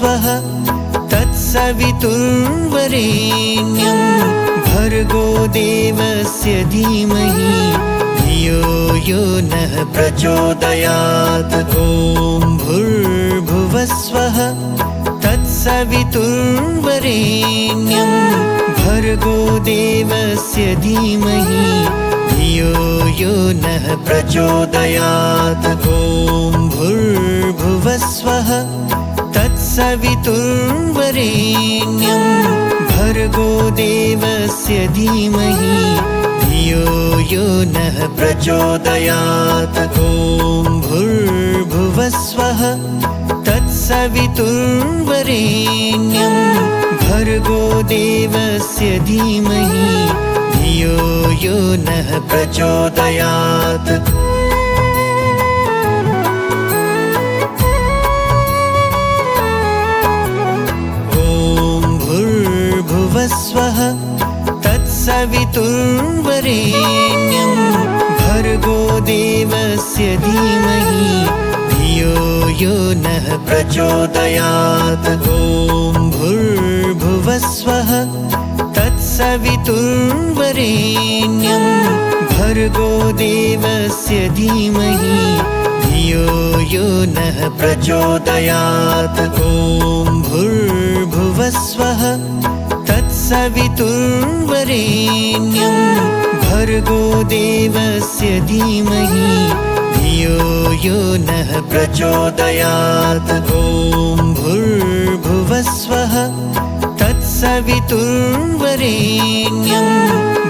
भुवस्वः तत्सवितुर्वरेण्यं भर्गो देवस्य धीमहि धियो यो नः प्रचोदयात्। ॐ भूर्भुवस्वः तत्सवितुर्वरेण्यं भर्गो देवस्य धीमहि धियो यो नः प्रचोदयात्। ॐ भूर्भुवस्वः तत्सवितुर्वरेण्यं भर्गो देवस्य धीमहि धियो यो नः प्रचोदयात्। ॐ भूर्भुवस्वः तत्सवितुर्वरेण्यं भर्गो देवस्य धीमहि धियो यो नः प्रचोदयात्। भुवस्वः तत्सवितुर्वरेण्यं भर्गो देवस्य धीमहि धियो यो नः प्रचोदयात्। ॐ भूर्भुवस्वः तत्सवितुर्वरेण्यं भर्गो देवस्य धीमहि धियो यो नः प्रचोदयात्। ॐ भूर्भुवस्वः तत्सवितुर्वरेण्यं भर्गो देवस्य धीमहि धियो यो नः प्रचोदयात्। ॐ भूर्भुवस्वः तत्सवितुर्वरेण्यं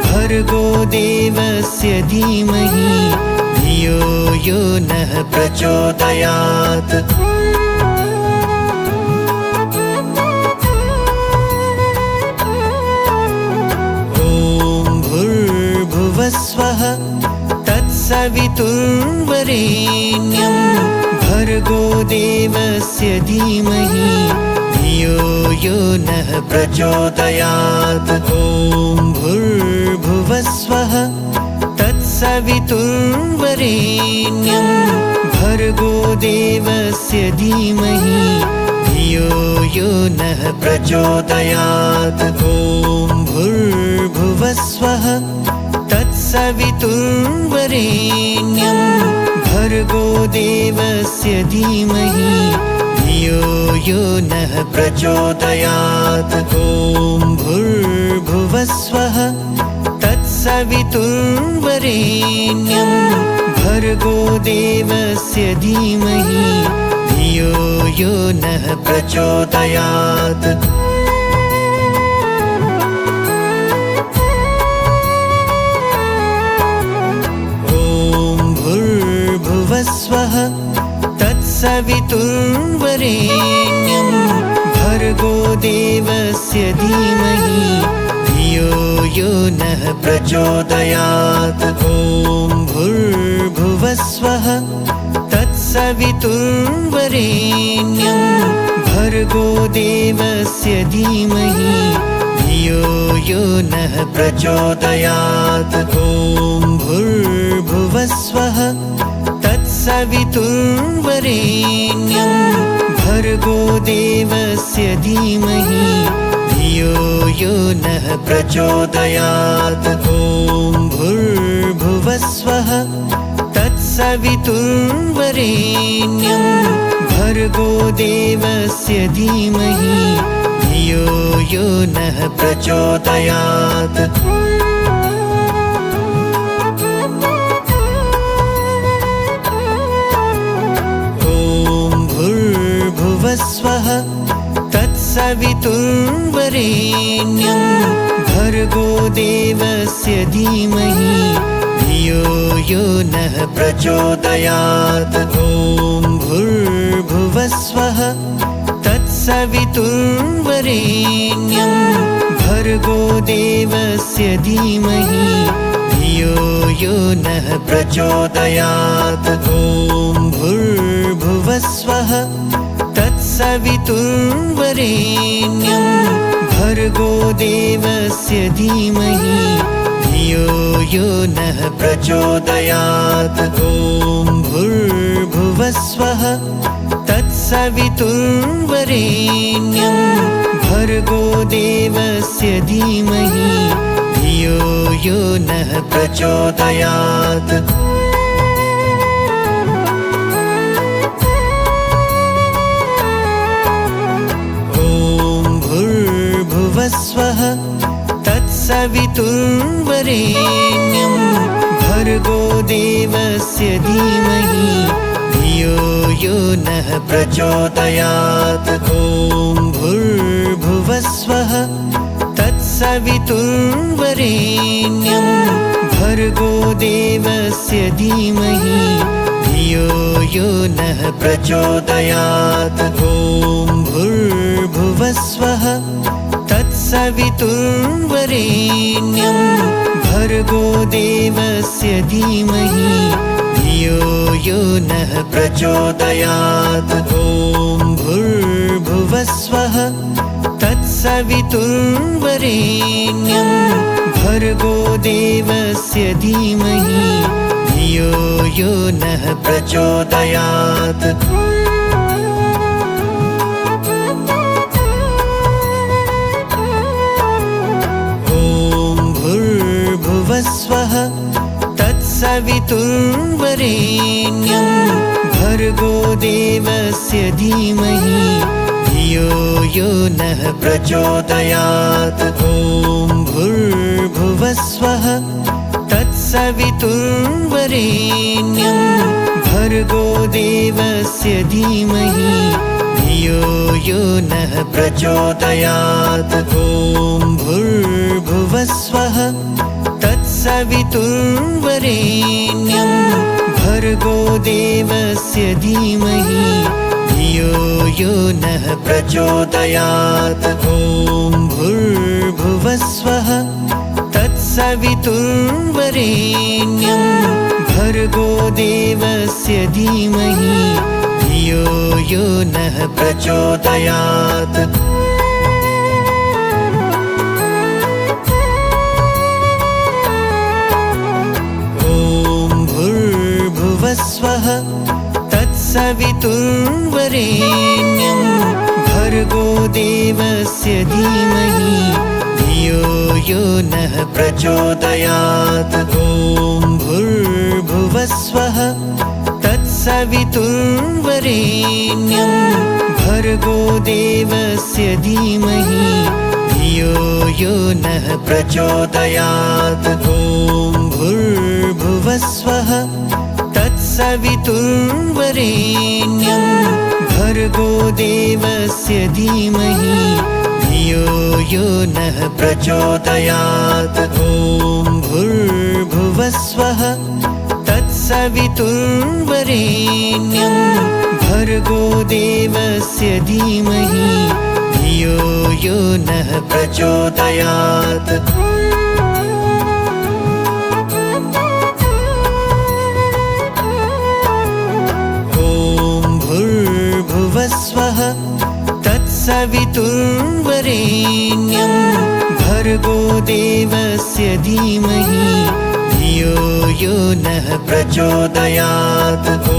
भर्गो देवस्य धीमहि धियो यो नः प्रचोदयात्। भुवस्वः तत्सवितुर्वरेण्यं भर्गो देवस्य धीमहि धियो यो नः प्रचोदयात्। ॐ भूर्भुवस्वः तत्सवितुर्वरेण्यं भर्गो देवस्य धीमहि धियो यो नः प्रचोदयात्। ॐ भूर्भुवस्वः तत्सवितुर्वरेण्यं भर्गो देवस्य धीमहि धियो यो नः प्रचोदयात्। ॐ भूर्भुवस्वः तत्सवितुर्वरेण्यं भर्गो देवस्य धीमहि धियो यो नः प्रचोदयात्। भुवस्वः तत्सवितुर्वरेण्यं भर्गो देवस्य धीमहि धियो यो नः प्रचोदयात्। ॐ भूर्भुवस्वः तत्सवितुर्वरेण्यं भर्गो देवस्य धीमहि धियो यो नः प्रचोदयात्। ॐ भूर्भुवस्वः तत्सवितुर्वरेण्यं भर्गो देवस्य धीमहि धियो यो नः प्रचोदयात्। ॐ भूर्भुवस्वः तत्सवितुर्वरेण्यं भर्गो देवस्य धीमहि धियो यो नः प्रचोदयात्। भुवस्वः तत्सवितुर्वरेण्यं भर्गो देवस्य धीमहि धियो यो नः प्रचोदयात्। ॐ भूर्भुवस्वः तत्सवितुर्वरेण्यं भर्गो देवस्य धीमहि धियो यो नः प्रचोदयात्। ॐ भूर्भुवस्वः तत्सवितुर्वरेण्यं भर्गो देवस्य धीमहि धियो यो नः प्रचोदयात्। ॐ भूर्भुवस्वः तत्सवितुर्वरेण्यं तत्सवितुर्वरेण्यं भर्गो देवस्य धीमहि धियो यो नः प्रचोदयात्। ॐ भूर्भुवस्वः तत्सवितुर्वरेण्यं भर्गो देवस्य धीमहि धियो यो नः प्रचोदयात्। ॐ भूर्भुवस्वः तत्सवितुर्वरेण्यं भर्गो देवस्य धीमहि धियो यो नः प्रचोदयात्। ॐ भूर्भुवस्वः तत्सवितुर्वरेण्यं भर्गो देवस्य धीमहि धियो यो नः प्रचोदयात्। ॐ भूर्भुवस्वः तत्सवितुर्वरेण्यं भर्गो देवस्य धीमहि धियो यो नः प्रचोदयात्। ॐ भूर्भुवस्वः तत्सवितुर्वरेण्यं भर्गो देवस्य धीमहि धियो यो नः प्रचोदयात्। ॐ भूर्भुवस्वः तत्सवितुर्वरेण्यं भर्गो देवस्य धीमहि धियो यो नः प्रचोदयात्। ॐ भूर्भुवस्वः तत्सवितुर्वरेण्यं भर्गो देवस्य धीमहि धियो यो नः प्रचोदयात्। ॐ भूर्भुवस्वः तत्सवितुर्वरेण्यं भर्गो देवस्य धीमहि धियो यो नः प्रचोदयात्। ॐ भूर्भुवस्वः तत्सवितुर्वरेण्यं भर्गो देवस्य धीमहि धियो यो नः प्रचोदयात्। ॐ भूर्भुवस्वः तत्सवितुर्वरेण्यं भर्गो देवस्य धीमहि धियो यो नः प्रचोदयात्। ॐ भूर्भुवस्वः तत्सवितुर्वरेण्यं भर्गो देवस्य धीमहि धियो यो नः प्रचोदयात्। ॐ भूर्भुवस्वः तत्सवितुर्वरेण्यं भर्गो देवस्य धीमहि धियो यो नः प्रचोदयात्। ॐ भूर्भुवस्वः तत्सवितुर्वरेण्यं भर्गो देवस्य धीमहि धियो यो नः प्रचोदयात्। ॐ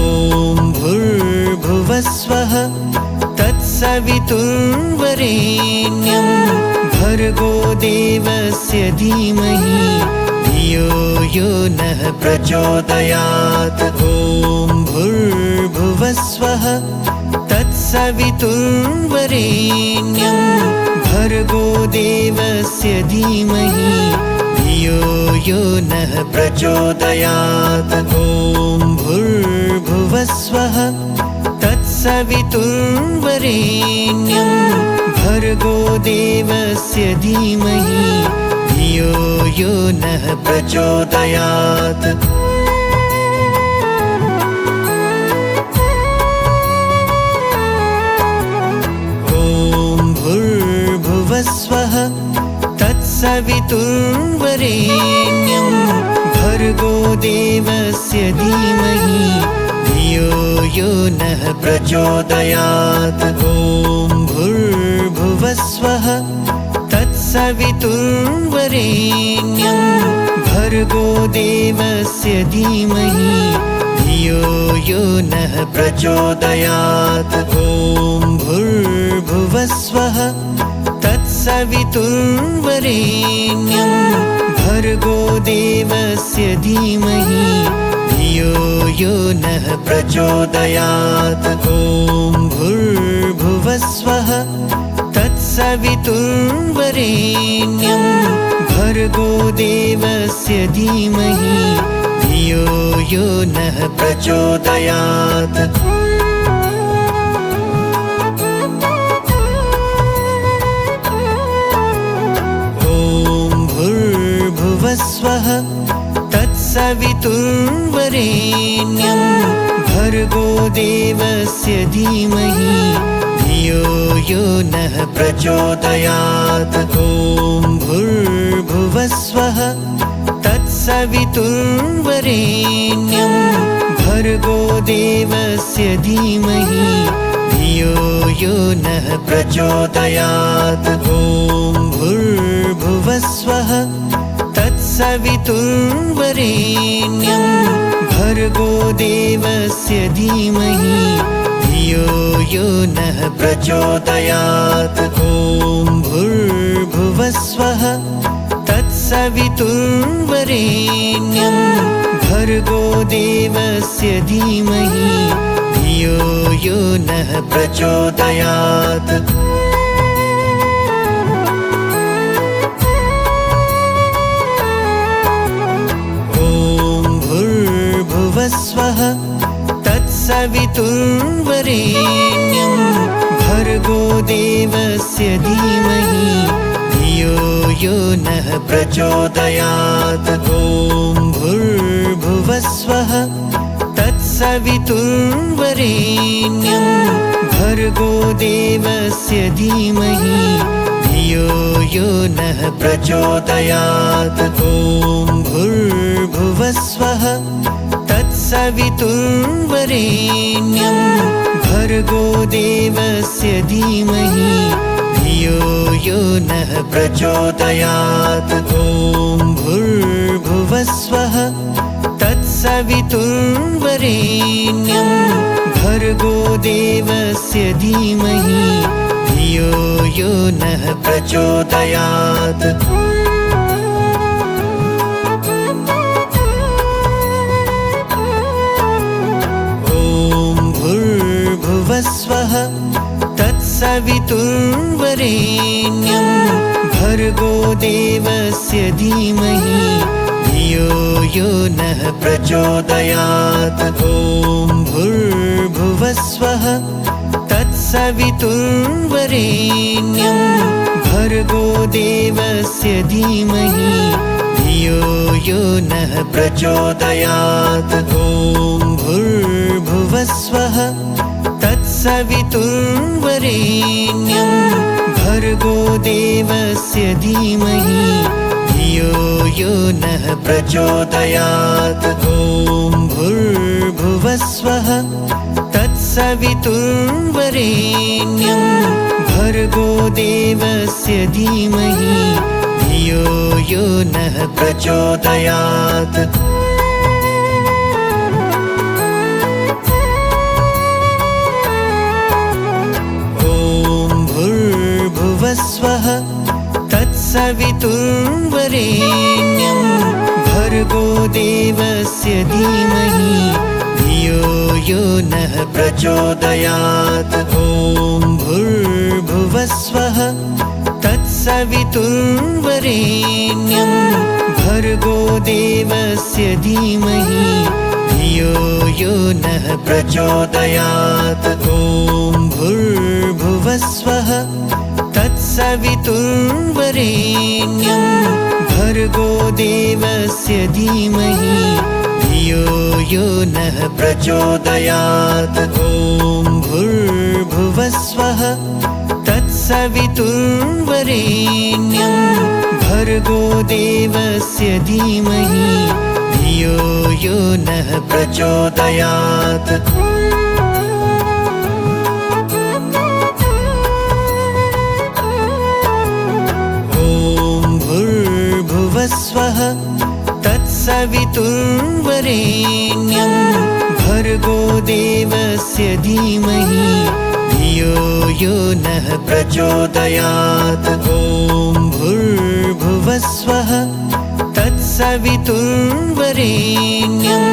भूर्भुवस्वः तत्सवितुर्वरेण्यं भर्गो देवस्य धीमहि धियो यो नः प्रचोदयात्। ॐ भूर्भुवस्वः तत्सवितुर्वरेण्यं भर्गो देवस्य धीमहि धियो यो नः प्रचोदयात्। ॐ भूर्भुवस्वः तत्सवितुर्वरेण्यं भर्गो देवस्य धीमहि धियो यो नः प्रचोदयात्। ॐ भूर्भुवस्वः तत्सवितुर्वरेण्यं भर्गो देवस्य धीमहि धियो यो नः प्रचोदयात्। ॐ भूर्भुवस्वः तत्सवितुर्वरेण्यं भर्गो देवस्य धीमहि धियो यो नः प्रचोदयात्। ॐ भूर्भुवस्वः तत्सवितुर्वरेण्यं भर्गो देवस्य धीमहि धियो यो नः प्रचोदयात्। ॐ भूर्भुवस्वः तत्सवितुर्वरेण्यं भर्गो देवस्य धीमहि धियो यो नः प्रचोदयात्। भुवस्वः तत्सवितुर्वरेण्यं भर्गो देवस्य धीमहि धियो यो नः प्रचोदयात्। ॐ भूर्भुवस्वः तत्सवितुर्वरेण्यं भर्गो देवस्य धीमहि धियो यो नः प्रचोदयात्। ॐ भूर्भुवस्वः तत्सवितुर्वरेण्यं भर्गो देवस्य धीमहि धियो यो नः प्रचोदयात्। ॐ भूर्भुवस्वः तत्सवितुर्वरेण्यं भर्गो देवस्य धीमहि धियो यो नः प्रचोदयात्। भुवस्वः तत्सवितुर्वरेण्यं भर्गो देवस्य धीमहि धियो यो नः प्रचोदयात्। ॐ भूर्भुवस्वः तत्सवितुर्वरेण्यं भर्गो देवस्य धीमहि धियो यो नः प्रचोदयात्। ॐ भूर्भुवस्वः तत्सवितुर्वरेण्यं भर्गो देवस्य धीमहि धियो यो नः प्रचोदयात्। ॐ भूर्भुवस्वः तत्सवितुर्वरेण्यं भर्गो देवस्य धीमहि धियो यो नः प्रचोदयात्। भुवस्वः तत्सवितुर्वरेण्यं भर्गो देवस्य धीमहि धियो यो नः प्रचोदयात्। ॐ भूर्भुवस्वः तत्सवितुर्वरेण्यं भर्गो देवस्य धीमहि धियो यो नः प्रचोदयात्। ॐ भूर्भुवस्वः तत्सवितुर्वरेण्यं भर्गो देवस्य धीमहि धियो यो नः प्रचोदयात्। ॐ भूर्भुवस्वः तत्सवितुर्वरेण्यं भर्गो देवस्य धीमहि धियो यो नः प्रचोदयात्। भुवस्वः तत्सवितुर्वरेण्यं भर्गो देवस्य धीमहि धियो यो नः प्रचोदयात्। ॐ भूर्भुवस्वः तत्सवितुर्वरेण्यं भर्गो देवस्य धीमहि धियो यो नः प्रचोदयात्। ॐ भूर्भुवस्वः तत्सवितुर्वरेण्यं भर्गो देवस्य धीमहि धियो यो नः प्रचोदयात्। ॐ भूर्भुवस्वः तत्सवितुर्वरेण्यं भर्गो देवस्य धीमहि धियो यो नः प्रचोदयात्। भुवस्वः तत्सवितुर्वरेण्यं भर्गो देवस्य धीमहि धियो यो नः प्रचोदयात्। ॐ भूर्भुवस्वः तत्सवितुर्वरेण्यं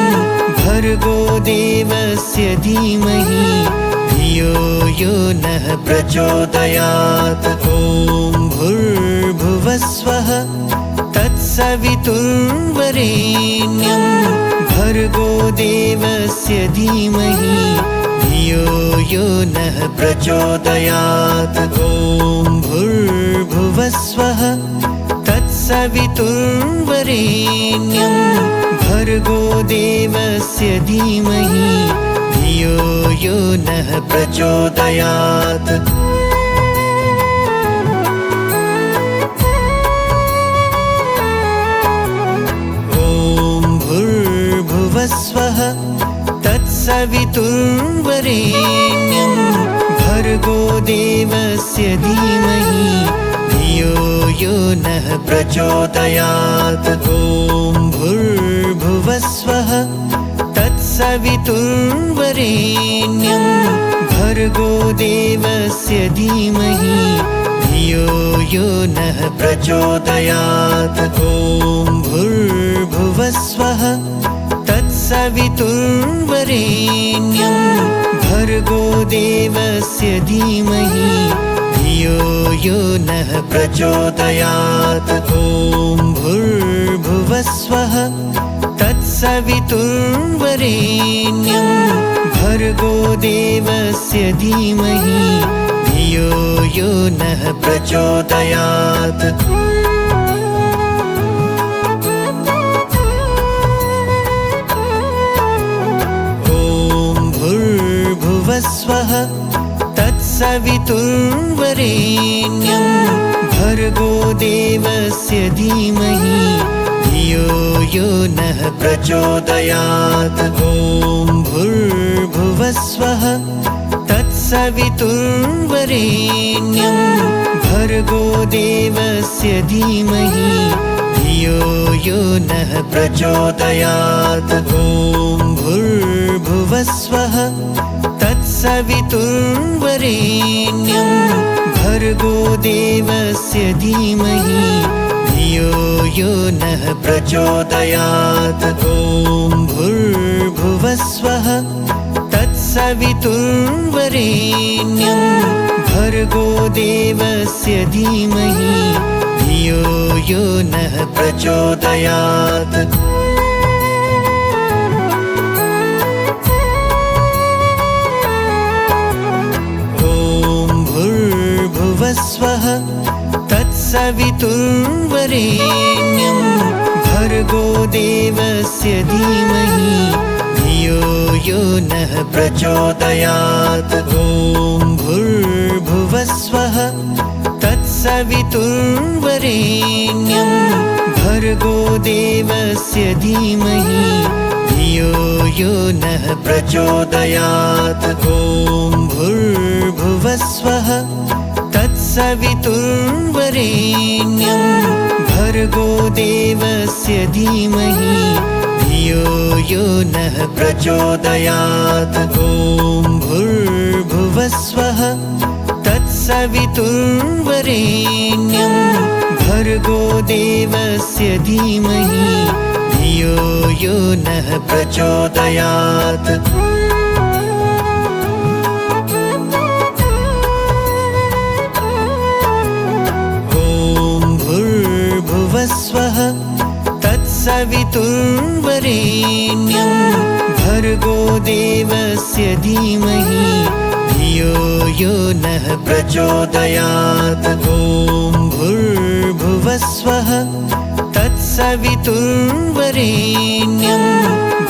भर्गो देवस्य धीमहि धियो यो नः प्रचोदयात्। ॐ भूर्भुवस्वः तत्सवितुर्वरेण्यं भर्गो देवस्य धीमहि धियो यो नः प्रचोदयात्। ॐ भूर्भुवस्वः तत्सवितुर्वरेण्यं भर्गो देवस्य धीमहि धियो यो नः प्रचोदयात्। भूर्भुवस्वः तत्सवितुर्वरेण्यं भर्गो देवस्य धीमहि धियो यो नः प्रचोदयात्। ॐ भूर्भुवस्वः तत्सवितुर्वरेण्यं भर्गो देवस्य धीमहि धियो यो नः प्रचोदयात्। ॐ भूर्भुवस्वः तत्सवितुर्वरेण्यं भर्गो देवस्य धीमहि धियो यो नः प्रचोदयात्। ॐ भूर्भुवस्वः तत्सवितुर्वरेण्यं भर्गो देवस्य धीमहि धियो यो नः प्रचोदयात्। भूर्भुवस्वः तत्सवितुर्वरेण्यं भर्गो देवस्य धीमहि धियो यो नः प्रचोदयात्। ॐ भूर्भुवस्वः तत्सवितुर्वरेण्यं भर्गो देवस्य धीमहि धियो यो नः प्रचोदयात्। ॐ भूर्भुवस्वः तत्सवितुर्वरेण्यं भर्गो देवस्य धीमहि धियो यो नः प्रचोदयात्। ॐ भूर्भुवस्वः तत्सवितुर्वरेण्यं भर्गो देवस्य धीमहि धियो यो नः प्रचोदयात्। भूर्भुवस्वः तत्सवितुर्वरेण्यं भर्गो देवस्य धीमहि धियो यो नः प्रचोदयात्। ॐ भूर्भुवस्वः तत्सवितुर्वरेण्यं भर्गो देवस्य धीमहि धियो यो नः प्रचोदयात्। ॐ भूर्भुवस्वः तत्सवितुर्वरेण्यं भर्गो देवस्य धीमहि धियो यो नः प्रचोदयात्। ॐ भूर्भुवस्वः तत्सवितुर्वरेण्यं भर्गो देवस्य धीमहि धियो यो नः प्रचोदयात्। भूर्भुवस्वः तत्सवितुर्वरेण्यं भर्गो देवस्य धीमहि धियो यो नः प्रचोदयात्। ॐ भूर्भुवस्वः तत्सवितुर्वरेण्यं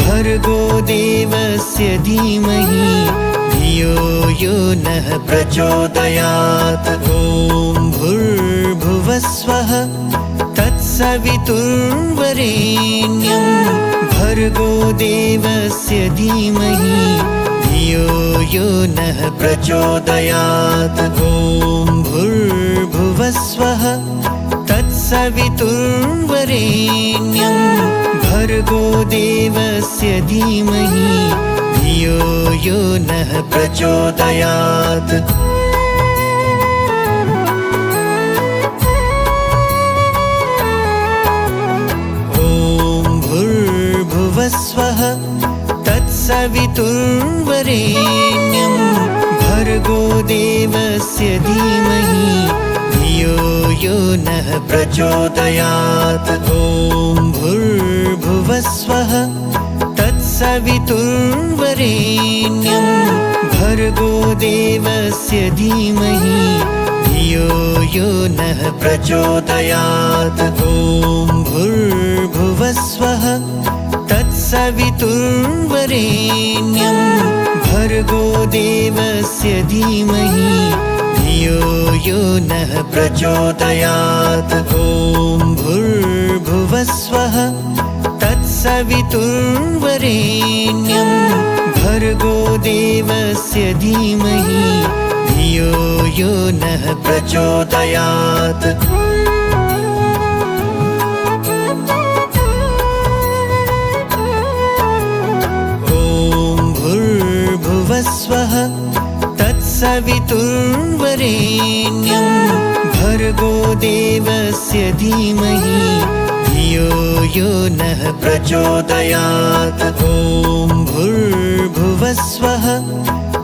भर्गो देवस्य धीमहि धियो यो नः प्रचोदयात्। ॐ भूर्भुवस्वः तत्सवितुर्वरेण्यं भर्गो देवस्य धीमहि धियो यो नः प्रचोदयात्। ॐ भूर्भुवस्वः तत्सवितुर्वरेण्यं भर्गो देवस्य धीमहि धियो यो नः प्रचोदयात्। ॐ भूर्भुवस्वः तत्सवितुर्वरेण्यं भर्गो देवस्य धीमहि धियो यो नः प्रचोदयात्। ॐ भूर्भुवस्वः तत्सवितुर्वरेण्यं भर्गो देवस्य धीमहि धियो यो नः प्रचोदयात्। ॐ भूर्भुवस्वः तत्सवितुर्वरेण्यं भर्गो देवस्य धीमहि धियो यो नः प्रचोदयात्। ॐ भूर्भुवस्वः तत्सवितुर्वरेण्यं भर्गो देवस्य धीमहि धियो यो नः प्रचोदयात्। भूर्भुवस्वः तत्सवितुर्वरेण्यं भर्गो देवस्य धीमहि धियो यो नः प्रचोदयात्। ॐ भूर्भुवस्वः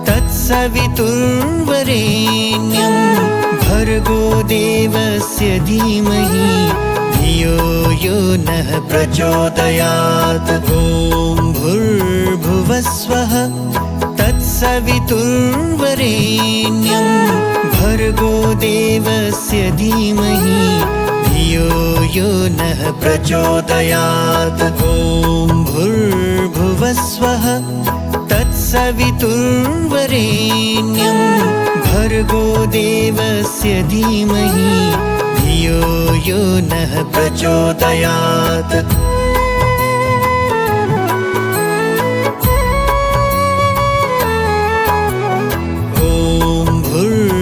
तत्सवितुर्वरेण्यं भर्गो देवस्य धीमहि धियो यो नः प्रचोदयात्। ॐ भूर्भुवस्वः तत्सवितुर्वरेण्यं भर्गो देवस्य धीमहि धियो यो नः प्रचोदयात्। ॐ भूर्भुवस्वः तत्सवितुर्वरेण्यं भर्गो देवस्य धीमहि धियो यो नः प्रचोदयात्।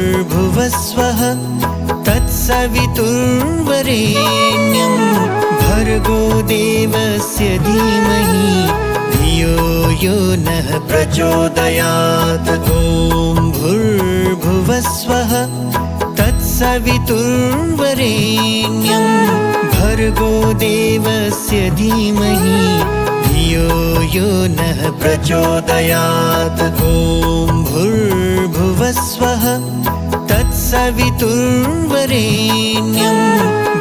भूर्भुवस्वः तत्सवितुर्वरेण्यं भर्गो देवस्य धीमहि धियो यो नः प्रचोदयात्। ॐ भूर्भुवस्वः तत्सवितुर्वरेण्यं भर्गो देवस्य धीमहि धियो यो नः प्रचोदयात्। ॐ भूर्भुवस्वः तत्सवितुर्वरेण्यं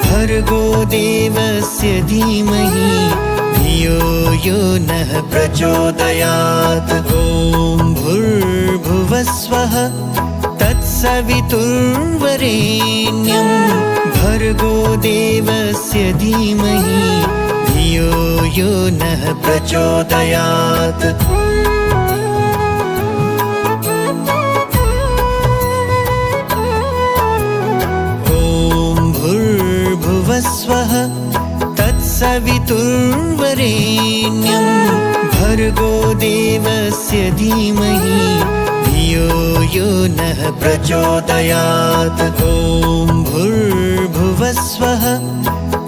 भर्गो देवस्य धीमहि धियो यो नः प्रचोदयात्। ॐ भूर्भुवस्वः तत्सवितुर्वरेण्यं भर्गो देवस्य धीमहि धियो यो नः प्रचोदयात्। भूर्भुवस्वः तत्सवितुर्वरेण्यं भर्गो देवस्य धीमहि धियो यो नः प्रचोदयात्। ॐ भूर्भुवस्वः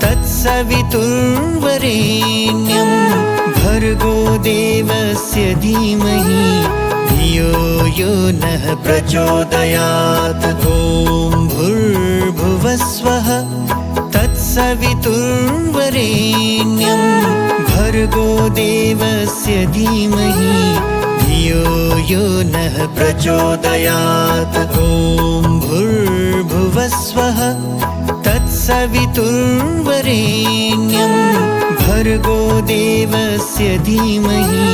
तत्सवितुर्वरेण्यं भर्गो देवस्य धीमहि धियो यो नः प्रचोदयात्। ॐ भूर्भुवस्वः तत्सवितुर्वरेण्यं भर्गो देवस्य धीमहि धियो यो नः प्रचोदयात्। ॐ भूर्भुवस्वः तत्सवितुर्वरेण्यं भर्गो देवस्य धीमहि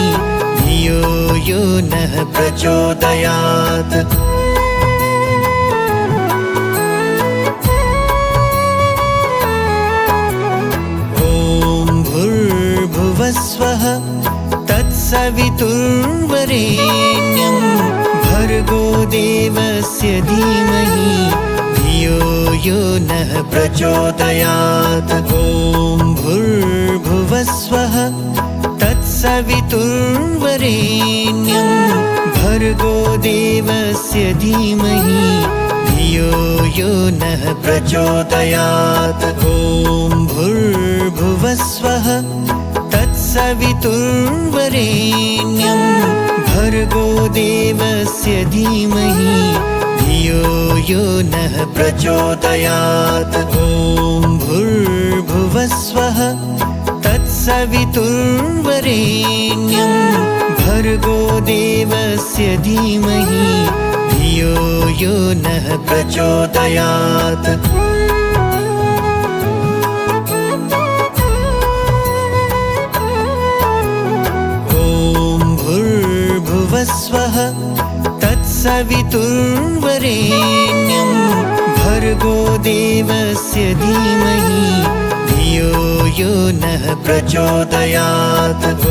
धियो यो नः प्रचोदयात्। भूर्भुवस्वः तत्सवितुर्वरेण्यं भर्गो देवस्य धीमहि धियो यो नः प्रचोदयात्। ॐ भूर्भुवस्वः तत्सवितुर्वरेण्यं भर्गो देवस्य धीमहि धियो यो नः प्रचोदयात्। ॐ भूर्भुवस्वः तत्सवितुर्वरेण्यं भर्गो देवस्य धीमहि धियो यो नः प्रचोदयात्। ॐ भूर्भुवस्वः तत्सवितुर्वरेण्यं भर्गो देवस्य धीमहि धियो यो नः प्रचोदयात्। भूर्भुवस्वः तत्सवितुर्वरेण्यं भर्गो देवस्य धीमहि धियो यो नः प्रचोदयात्। ॐ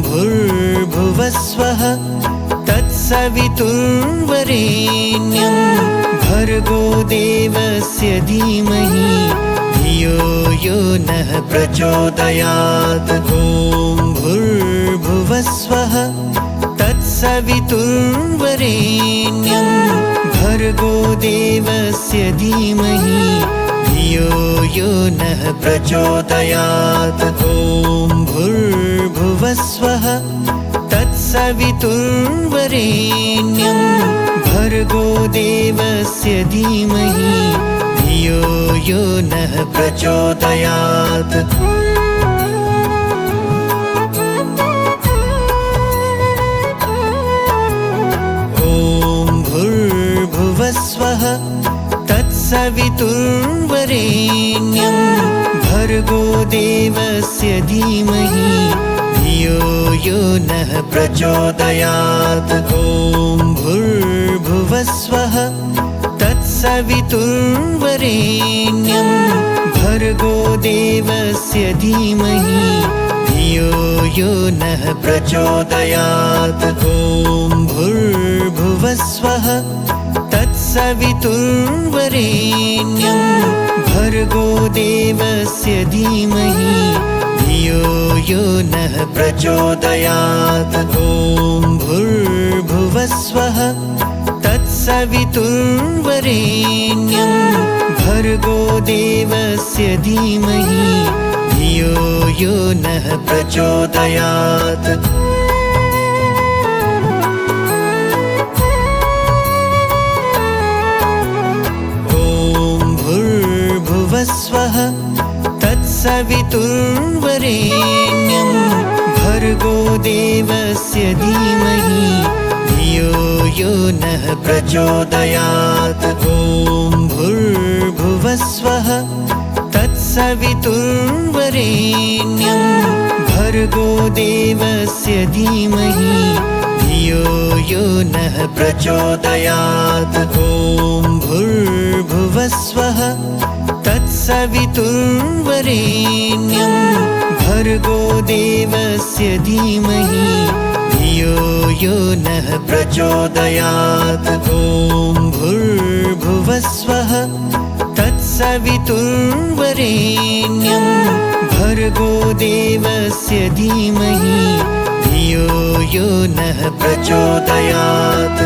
भूर्भुवस्वः तत्सवितुर्वरेण्यं भर्गो देवस्य धीमहि धियो यो नः प्रचोदयात्। ॐ भूर्भुवस्वः तत्सवितुर्वरेण्यं भर्गो देवस्य धीमहि धियो यो नः प्रचोदयात्। ॐ भूर्भुवस्वः तत्सवितुर्वरेण्यं भर्गो देवस्य धीमहि धियो यो नः प्रचोदयात्। भूर्भुवस्वः तत्सवितुर्वरेण्यं भर्गो देवस्य धीमहि धियो यो नः प्रचोदयात्। ॐ भूर्भुवस्वः तत्सवितुर्वरेण्यं भर्गो देवस्य धीमहि धियो यो नः प्रचोदयात्। ॐ भूर्भुवस्वः तत्सवितुर्वरेण्यं भर्गो देवस्य धीमहि धियो यो नः प्रचोदयात्। ॐ भूर्भुवस्वः तत्सवितुर्वरेण्यं भर्गो देवस्य धीमहि धियो यो नः प्रचोदयात्। भूर्भुवस्वः तत्सवितुर्वरेण्यं भर्गो देवस्य धीमहि धियो यो नः प्रचोदयात्। ॐ भूर्भुवस्वः तत्सवितुर्वरेण्यं भर्गो देवस्य धीमहि धियो यो नः प्रचोदयात्। ॐ भूर्भुवस्वः तत्सवितुर्वरेण्यं भर्गो देवस्य धीमहि धियो यो नः प्रचोदयात्। ॐ भूर्भुवस्वः तत्सवितुर्वरेण्यं भर्गो देवस्य धीमहि धियो यो नः प्रचोदयात्।